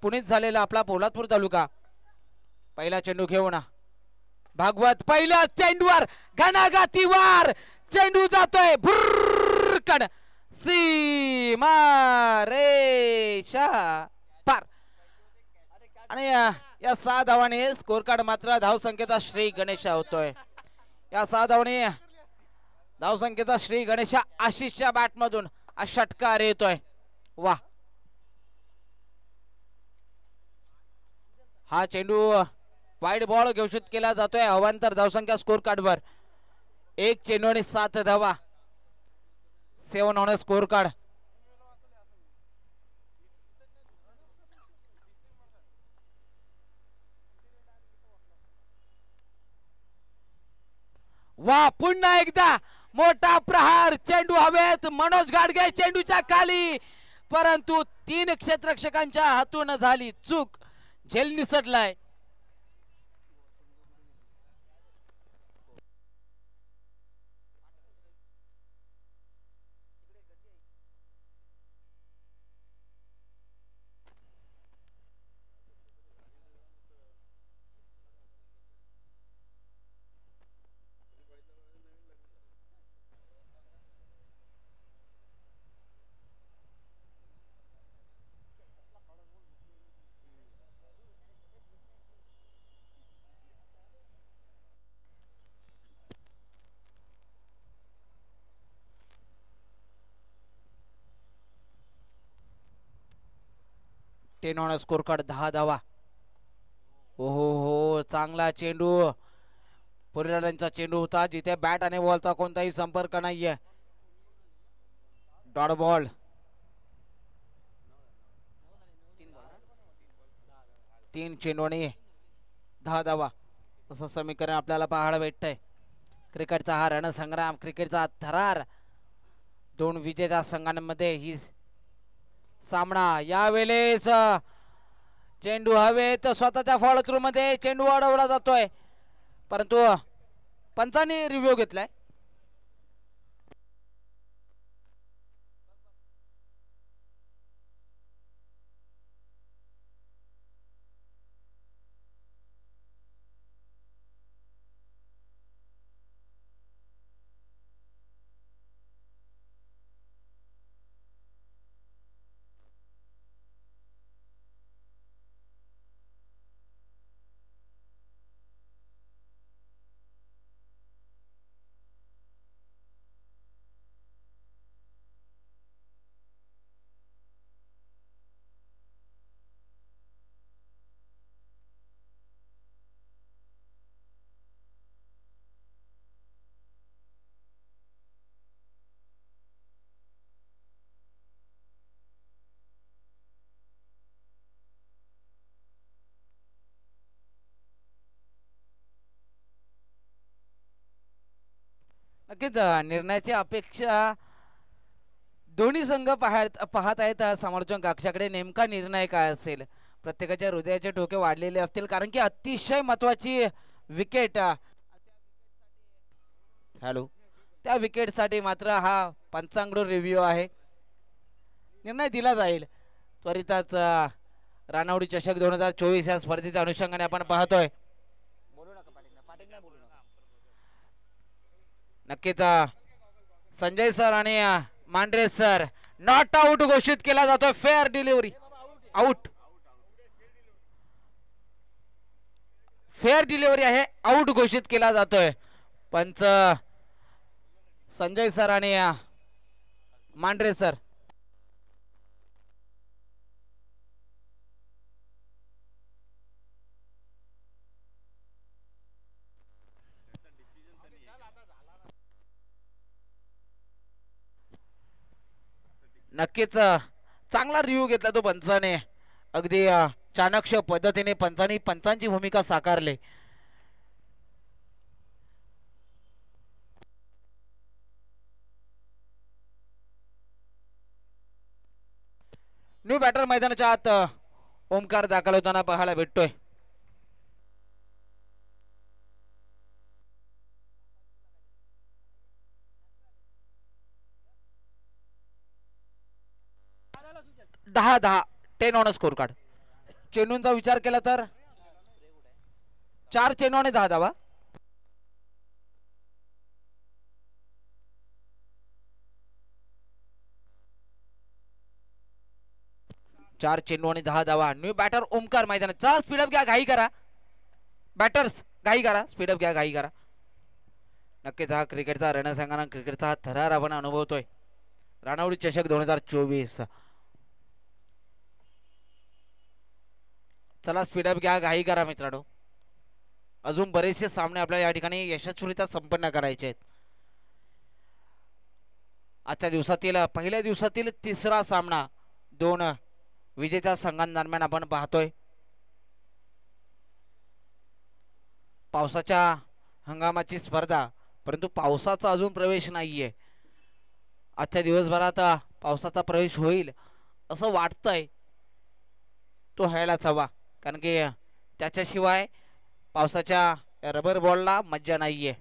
पुणेच झालेला आपला पोलादपूर तालुका. पहिला चेंडू घेऊन भागवत पहिल्या चेंडूवर घणाघातीवर चेंडू जातोय भुर्रकन सीमा रेषा पार. आणि या 6 धावाने स्कोर कार्ड मात्र धावसंख्येचा श्री गणेशा होतोय. या 6 धावाने धावसंख्येचा श्री गणेशा आशिषच्या बॅट मधून षटकार येतोय. वा, हा चेंडू वाईड बॉल घोषित केला जातोय. अवांतर धावसंख्या स्कोर कार्ड वर 1 चेंडू आणि 7 धावा. 7 ऑन स्कोर कार्ड. वा, पुन्हा एकदा मोठा प्रहार. चेंडू हवेत. मनोज गाडगे चेंडूच्या खाली, परंतु 3 क्षेत्ररक्षकांच्या हातून झाली चूक. झेल निसटलाय. Ten on scorecard. 10 धावा. हो, चांगला चेंडू. पुरीलांचा चेंडू होता जिथे बॅट आणि बॉलचा कोणताही संपर्क नाहीये. Dot ball. 3 चेंडू आणि 10 धावा असं समीकरण आपल्याला पाहायला भेटतंय. क्रिकेटचा हा रणसंग्राम, क्रिकेटचा थरार. 2 विजेत्या संघांमध्ये ही सामना. यावेळेस चेंडू हवेत. स्वतःच्या फॉल थ्रू मध्ये चेंडू अडवला जातोय, परंतु पंचांनी रिव्ह्यू घेतलाय. नक्कीच निर्णयाची अपेक्षा दोन्ही संघ पाहत आहेत समोरच्या कक्षाकडे. नेमका निर्णय काय असेल, प्रत्येकाच्या हृदयाचे ठोके वाढलेले असतील, कारण की अतिशय महत्वाची विकेट. हॅलो, त्या विकेटसाठी मात्र हा पंचांकडून रिव्ह्यू आहे. निर्णय दिला जाईल त्वरितच. रानावडी चषक 2024 या स्पर्धेच्या अनुषंगाने आपण पाहतोय. नक्कीच संजय सर आणि मांढरे सर. नॉट आउट घोषित केला जातोय. Fair delivery. Out. Fair delivery आहे, आउट घोषित केला जातोय. पंच संजय सर आणि मांढरे सर. नक्कीच चांगला रिव्ह्यू घेतला तो पंचाने. अगदी चाणक्य पद्धतीने पंचांची भूमिका साकारली. न्यू बॅटर मैदानाच्या आत ओमकार दाखल होताना पाहायला भेटतोय. दहा 10 10 ऑन स्कोर कार्ड. चेंडूंचा विचार केला तर 4 चेंडू आणि 10 धावा. चार चेंडू आणि 10 धावा. न्यू बॅटर ओमकार मैदानात. चला स्पीडअप घ्या, घाई करा बॅटर्स, घाई करा, स्पीडअप घ्या, घाई करा. नक्कीच हा क्रिकेटचा रणसंग्राम, क्रिकेटचा हा थरार आपण अनुभवतोय. राणावडी चषक 2024. चला स्पीडअप घ्या, घाई करा मित्रांनो. अजून बरेचसे सामने आपल्याला या ठिकाणी यशस्वीरित्या संपन्न करायचे आहेत. आजच्या दिवसातील पहिल्या दिवसातील तिसरा सामना दोन विजेत्या संघांदरम्यान आपण पाहतोय. पावसाच्या हंगामाची स्पर्धा, परंतु पावसाचा अजून प्रवेश नाहीये. आजच्या दिवसभरात पावसाचा प्रवेश होईल असं वाटतंय. तो व्हायलाच हवा, कारण की त्याच्याशिवाय पावसाच्या रबर बॉलला मज्जा नाहीये.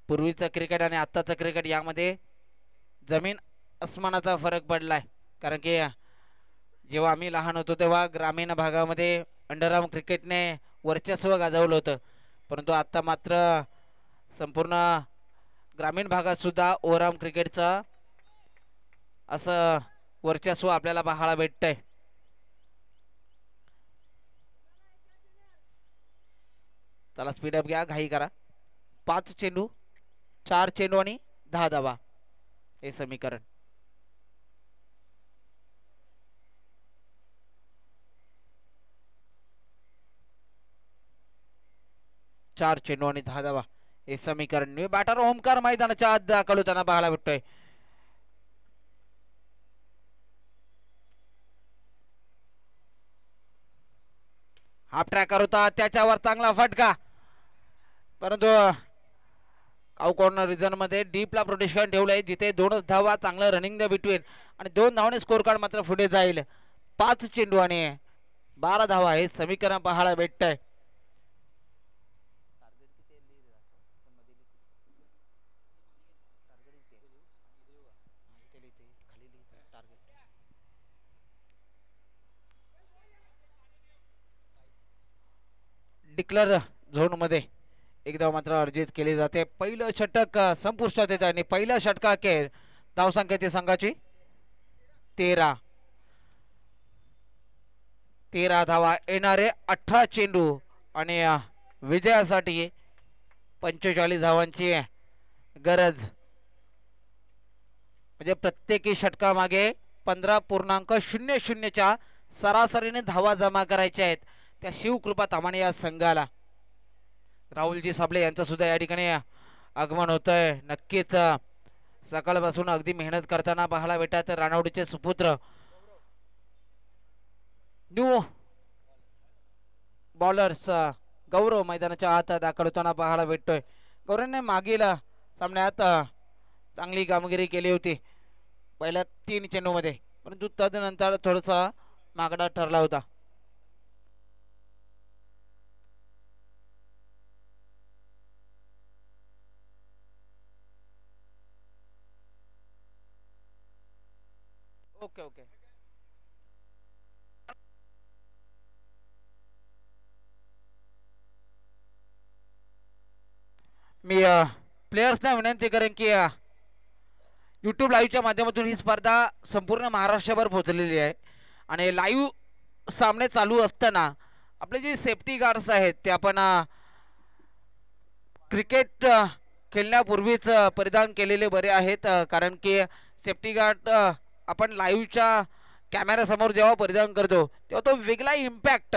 पूर्वीचं क्रिकेट आणि आत्ताचं क्रिकेट यामध्ये जमीन अस्मानाचा फरक पडलाय. कारण की जेव्हा आम्ही लहान होतो तेव्हा ग्रामीण भागामध्ये अंडरआर्म क्रिकेटने वर्चस्व गाजवलं होतं, परंतु आता मात्र संपूर्ण ग्रामीण भागात सुद्धा ओव्हरआर्म क्रिकेटचं असं वर्चस्व आपल्याला पाहायला भेटतंय. त्याला स्पीडअप घ्या, घाई करा. 5 चेंडू, 4 चेंडू आणि 10 धावा हे समीकरण. चार चेंडू आणि 10 धावा हे समीकरण. न्यू बॅटर ओमकार मैदानाच्या आत दाखल होताना पाहायला भेटतोय. हाफ ट्रॅकर होता, त्याच्यावर चांगला फटका, परंतु काउ कॉर्नर रिजन मध्ये डीपला प्रोटेक्शन ठेवलंय, जिथे 2 धावा, चांगलं रनिंग द बिटवीन आणि 2 धावाने स्कोर कार्ड मात्र पुढे जाईल. 5 चेंडू आणि 12 धावा हे समीकरण पाहायला भेटतंय. डिक्लेअर झोन मध्ये एक धाव मात्र अर्जित केली जाते. पहिलं षटक संपुष्टात येत आणि पहिल्या षटकाखेर धावसंख्येची संघाची 13 धावा येणारे 18 चेंडू आणि विजयासाठी 45 धावांची गरज. म्हणजे प्रत्येकी षटकामागे 15.00च्या सरासरीने धावा जमा करायच्या आहेत त्या शिवकृपा तामाणे या संघाला. राहुलजी साबळे यांचं सुद्धा या ठिकाणी आगमन होत आहे. नक्कीच सकाळपासून अगदी मेहनत करताना पाहायला भेटतात राणावडीचे सुपुत्र. न्यू बॉलर्स गौरव मैदानाच्या आत दाखल होताना पाहायला भेटतोय. गौरवने मागील सामन्यात चांगली कामगिरी केली होती पहिल्या 3 चेंडूमध्ये, परंतु तदनंतर थोडासा मागडा ठरला होता. Okay okay. मी प्लेयर्सना विनंती करेन की यूट्यूब लाईव्हच्या माध्यमातून ही स्पर्धा संपूर्ण महाराष्ट्रभर पोहोचलेली आहे आणि लाईव्ह सामने चालू असताना आपले जे सेफ्टी गार्ड्स आहेत ते आपण क्रिकेट खेळण्यापूर्वीच परिधान केलेले बरे आहेत. कारण की सेफ्टी गार्ड आपण लाईव्हच्या कॅमेऱ्यासमोर जेव्हा परिधान करतो तेव्हा तो वेगळा इम्पॅक्ट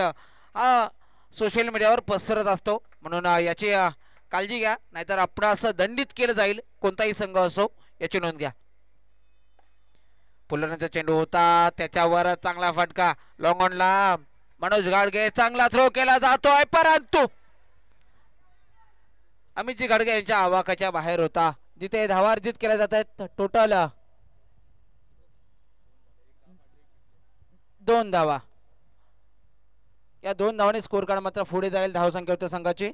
हा सोशल मीडियावर पसरत असतो. म्हणून याची काळजी घ्या, नाहीतर आपणास दंडित केलं जाईल, कोणताही संघ असो याची नोंद घ्या. पुलण्याचा चेंडू होता, त्याच्यावर चांगला फटका लॉंग ऑनला. मनोज गाडगे चांगला थ्रो केला जातोय, परंतु अमितजी गाडगे यांच्या आवाकाच्या बाहेर होता, जिथे धावा अर्जित केल्या जात आहेत. टोटल 2 धावा. या 2 धावांनी स्कोर कार्ड मात्र पुढे जाईल. धावसंख्या होत्या संघाची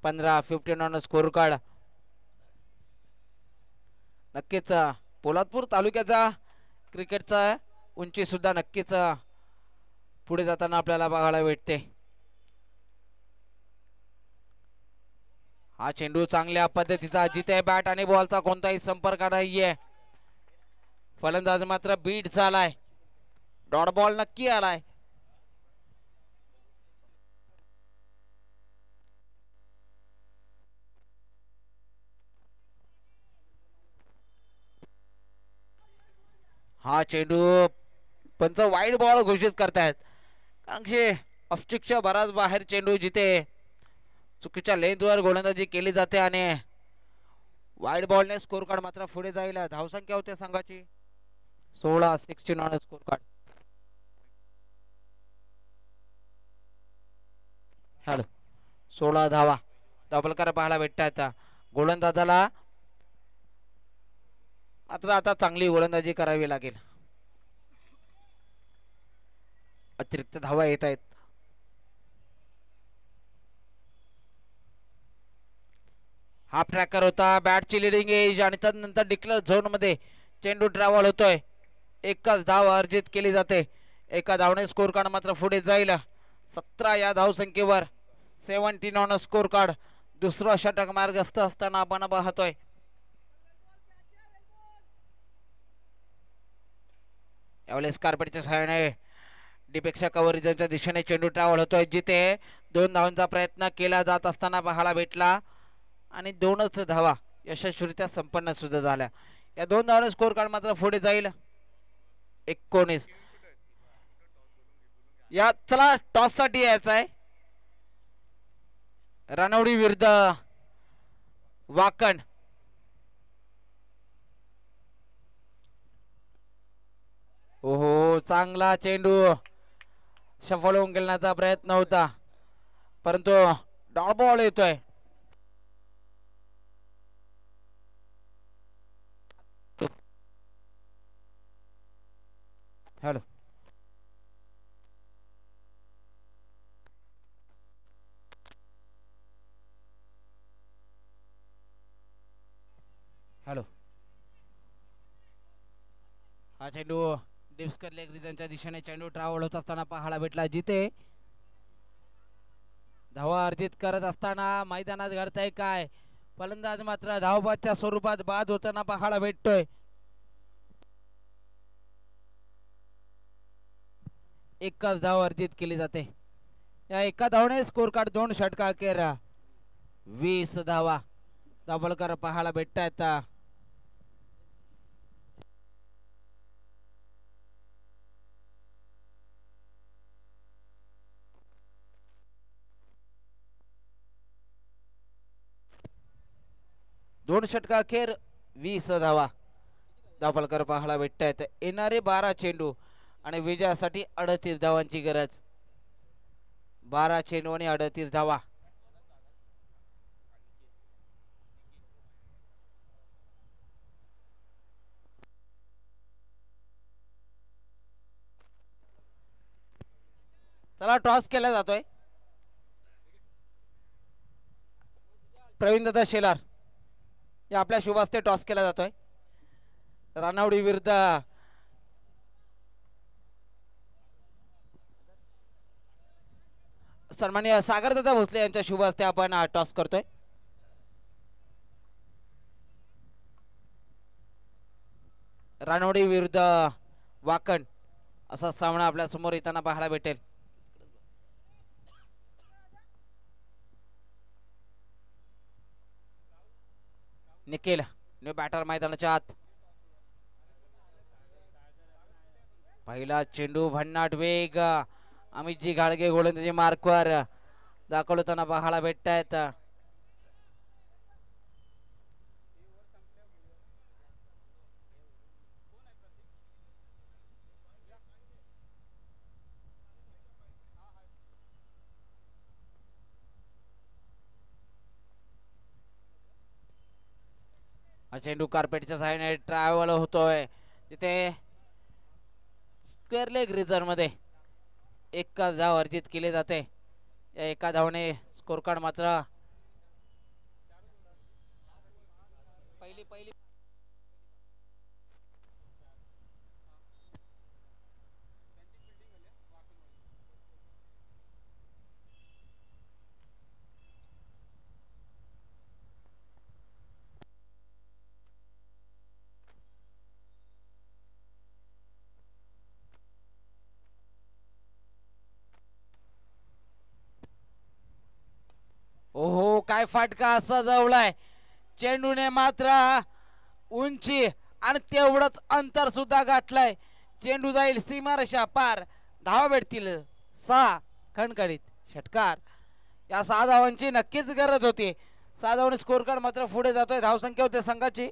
15 ऑन स्कोर कार्ड. नक्कीच पोलादपूर तालुक्याचा क्रिकेटचा उंची सुद्धा नक्कीच पुढे जाताना आपल्याला बघायला भेटते. हा चेंडू चांगल्या पद्धतीचा जिथे बॅट आणि बॉलचा कोणताही संपर्क नाहीये. फलंदाज मात्र बीट झालाय. डॉट बॉल नक्की आलाय. हा चेंडू पंच वाईड बॉल घोषित करतायत. कारण की ऑफस्टिकच्या बराच बाहेर चेंडू जिथे चुकीच्या लेंथवर गोलंदाजी केली जाते आणि वाईड बॉलने स्कोर कार्ड मात्र पुढे जाईल. धावसंख्या होते संघाची 16 ऑन स्कोर कार्ड. हॅलो 16 धावा धावफलकार पाहायला भेटतात. गोलंदाजाला मात्र आता चांगली गोलंदाजी करावी लागेल. अतिरिक्त धावा येत आहेत. हाफ ट्रॅकर होता. बॅटची लिडिंग एज आणि त्यानंतर डिक्लेअर झोन मध्ये चेंडू ट्रॅव्हल होतोय. एकच धाव अर्जित केली जाते. एका धावने स्कोर कार्ड मात्र पुढे जाईल. 17 या धावसंख्येवर 17 ऑन स्कोर कार्ड. दुसरा षटक मार्गस्थ असताना आपण पाहतोय. यावेळेस कार्पेटच्या सहाय्याने डीपेक्षा कव्हरेजच्या दिशेने चेंडू ट्रॅव्हल होतोय. जिथे 2 धावांचा प्रयत्न केला जात असताना पाहायला भेटला आणि 2च धावा यशस्वीरित्या संपन्न सुद्धा झाल्या. या 2 धावांनी स्कोर कार्ड मात्र पुढे जाईल. 19 या चला टॉस साठी यायचा आहे. रानवडी विरुद्ध वाकण. ओहो चांगला चेंडू सफल होऊन गेल्याचा प्रयत्न होता परंतु डॉट बॉल येतोय. हॅलो हॅलो हा चेंडू डिस्कर लेग रिजनच्या दिशेने चेंडू ट्रॅव्हल होत असताना पाहायला भेटला. जिथे धावा अर्जित करत असताना मैदानात घडतंय काय. फलंदाज मात्र धावबादच्या स्वरूपात बाद होताना पाहायला भेटतोय. एकच धाव अर्जित केली जाते. या एका धावने स्कोर कार्ड 2 षटका अखेर 20 धावा धावफलकार पाहायला भेटतायत. दोन षटका अखेर 20 धावा धावफलकार पाहायला भेटतायत. येणारे 12 चेंडू आणि विजयासाठी 38 धावांची गरज. 12 चेंडू आणि 38 धावा. चला टॉस केला जातोय. प्रवीण दादा शेलार या आपल्या शुभ हस्ते टॉस केला जातोय. रानवडी विरुद्ध सन्माननीय सागर दादा भोसले यांच्या शुभ हस्ते आपण टॉस करतोय. रानवडी विरुद्ध वाकण असा सामना आपल्या समोर येताना पाहायला भेटेल. निखिल न्यू बॅटर मैदानाच्या आत. पहिला चेंडू भन्नाट वेग. अमितजी घाडगे गोलंदाजी मार्कवर दाखवताना पाहायला भेटतायत. हा चेंडू कार्पेटच्या सहाय्याने ट्रॅव्हल होतोय. तिथे स्क्वेअर लेग रिझर्व मध्ये एकच धाव अर्जित केली जाते. या एका धावने स्कोर कार्ड मात्र पहिली काय फाटका सजवलाय चेंडूने मात्र उंची आणि तेवढंच अंतर सुद्धा गाठलंय. चेंडू जाईल सीमारेषा पार. धावा भेटतील 6. खणखणीत षटकार. या 6 धावांची नक्कीच गरज होती. 6 धावांनी स्कोर कार्ड मात्र पुढे जातोय. धावसंख्या होते संघाची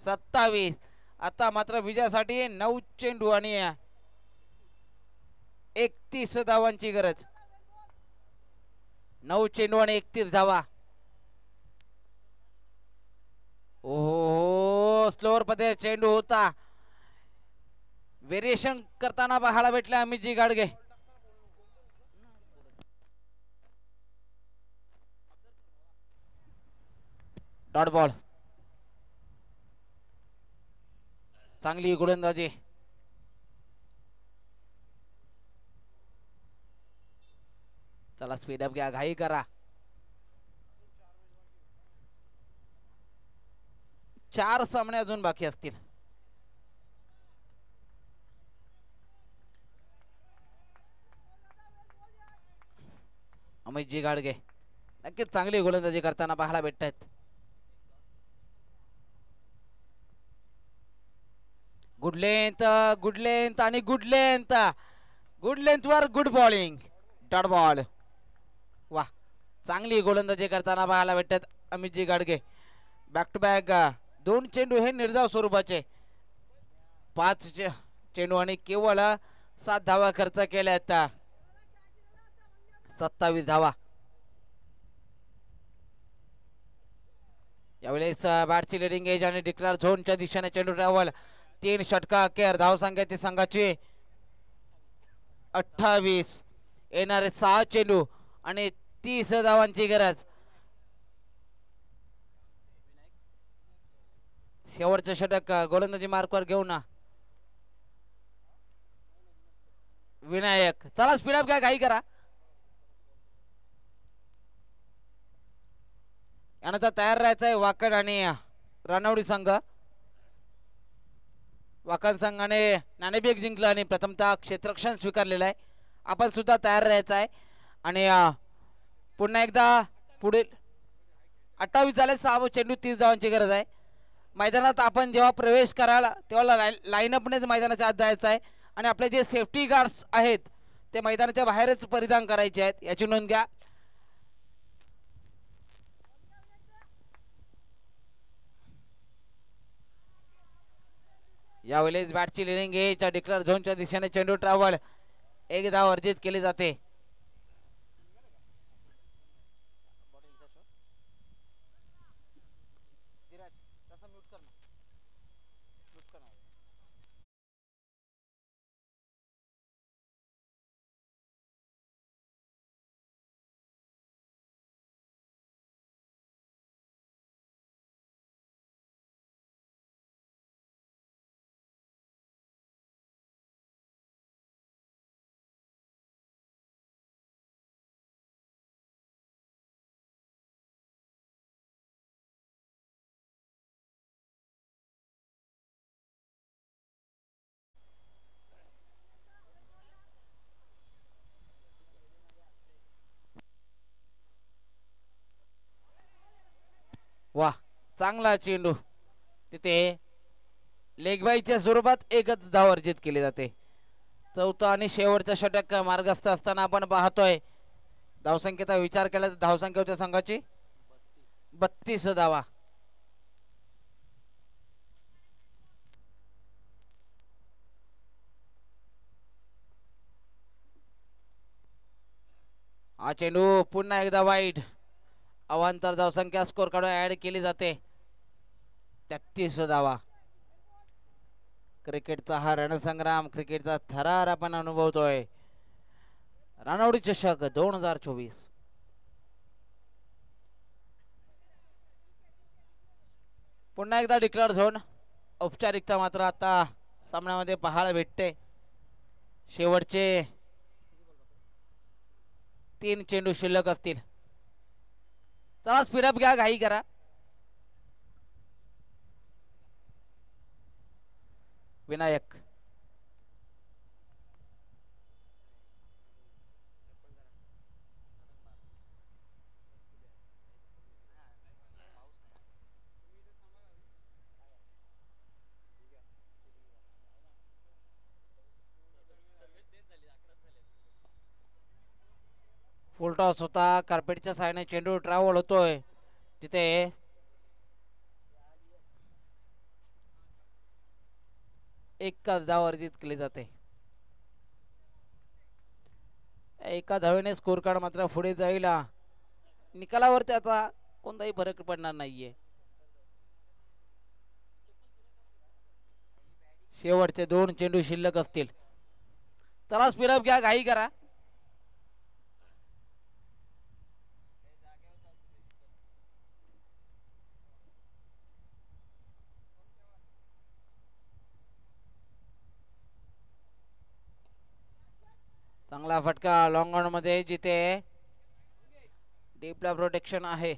27. आता मात्र विजयासाठी 9 चेंडू आणि 31 धावांची गरज. 9 चेंडू आणि 31 धावा. ओ स्लोअर मध्ये चेंडू होता. व्हेरिएशन करताना पाहायला भेटले अमितजी गाडगे. Dot ball. चांगली गोलंदाजी. चला स्पीडअप घ्या, घाई करा. 4 सामने अजून बाकी असतील. अमितजी गाडगे नक्कीच चांगली गोलंदाजी करताना पाहायला भेटत आहेत. गुड लेंथ, गुड लेंथ आणि good length. Good length were good bowling. Dot ball. वा चांगली गोलंदाजी करताना पाहायला भेटतात अमितजी गाडगे. बॅक टू बॅक 2 चेंडू हे निर्धाव स्वरूपाचे. 5 चेंडू आणि केवळ 7 धावा खर्च केल्यात. 27 धावा. यावेळेस बॅटची लिडिंग एज आणि डिक्लेअर झोनच्या दिशेने चेंडू ट्रॅव्हल. 3 षटका अखेर. धावसंख्या ती संघाची 28. येणारे 6 चेंडू आणि 30 धावांची गरज. शेवटचं षटक गोलंदाजी मार्कवर घेऊन विनायक. चला स्पीडअप घ्या, घाई करा. यानंतर तयार राहायचं आहे वाकड आणि रानवडी संघ. वाकड संघाने नाणेफेक जिंकलं आणि प्रथमतः क्षेत्ररक्षण स्वीकारलेलं आहे. आपण सुद्धा तयार राहायचं आहे. आणि पुन्हा एकदा पुढील 28 झाले. 6 चेंडू 30 धावांची गरज आहे. मैदानात आपण जेव्हा प्रवेश करायला तेव्हा लाईनअपनेच मैदानाच्या आत जायचं आहे. आणि आपले जे सेफ्टी गार्ड्स आहेत ते मैदानाच्या बाहेरच परिधान करायचे आहेत, याची नोंद घ्या. यावेळेस बॅटची लिडिंग एज डिक्लेअर झोनच्या दिशेने चेंडू ट्रॅव्हल. 1 धाव अर्जित केली जाते. वा चांगला चेंडू. तिथे लेगबाईच्या स्वरूपात 1च धाव अर्जित केली जाते. 4था आणि शेवटचा षटक मार्गस्थ असताना आपण पाहतोय. धावसंख्येचा विचार केला तर धावसंख्या होत्या संघाची 32 धावा. हा चेंडू पुन्हा एकदा वाईट. अवांतर धावसंख्या स्कोर काढून ऍड केली जाते. 33 धावा. क्रिकेटचा हा रणसंग्राम, क्रिकेटचा थरार आपण अनुभवतोय. रानवडी चषक 2024. पुन्हा एकदा डिक्लेअर झोन. औपचारिकता मात्र आता सामन्यामध्ये पाहायला भेटते. शेवटचे 3 चेंडू शिल्लक असतील. चला स्पीडअप घ्या, घाई करा. विनायक. फुल टॉस होता. कार्पेटच्या साहाय्याने चेंडू ट्रॅव्हल होतोय तिथे. एकाच धाव अर्जित केली जाते. एका धावेने स्कोर कार्ड मात्र पुढे जाईल. निकालावर त्याचा कोणताही फरक पडणार नाहीये. शेवटचे 2 चेंडू शिल्लक असतील. चला स्पीडअप घ्या, घाई करा. चांगला फटका लॉंग ऑन मध्ये जिथे डीपला प्रोटेक्शन आहे.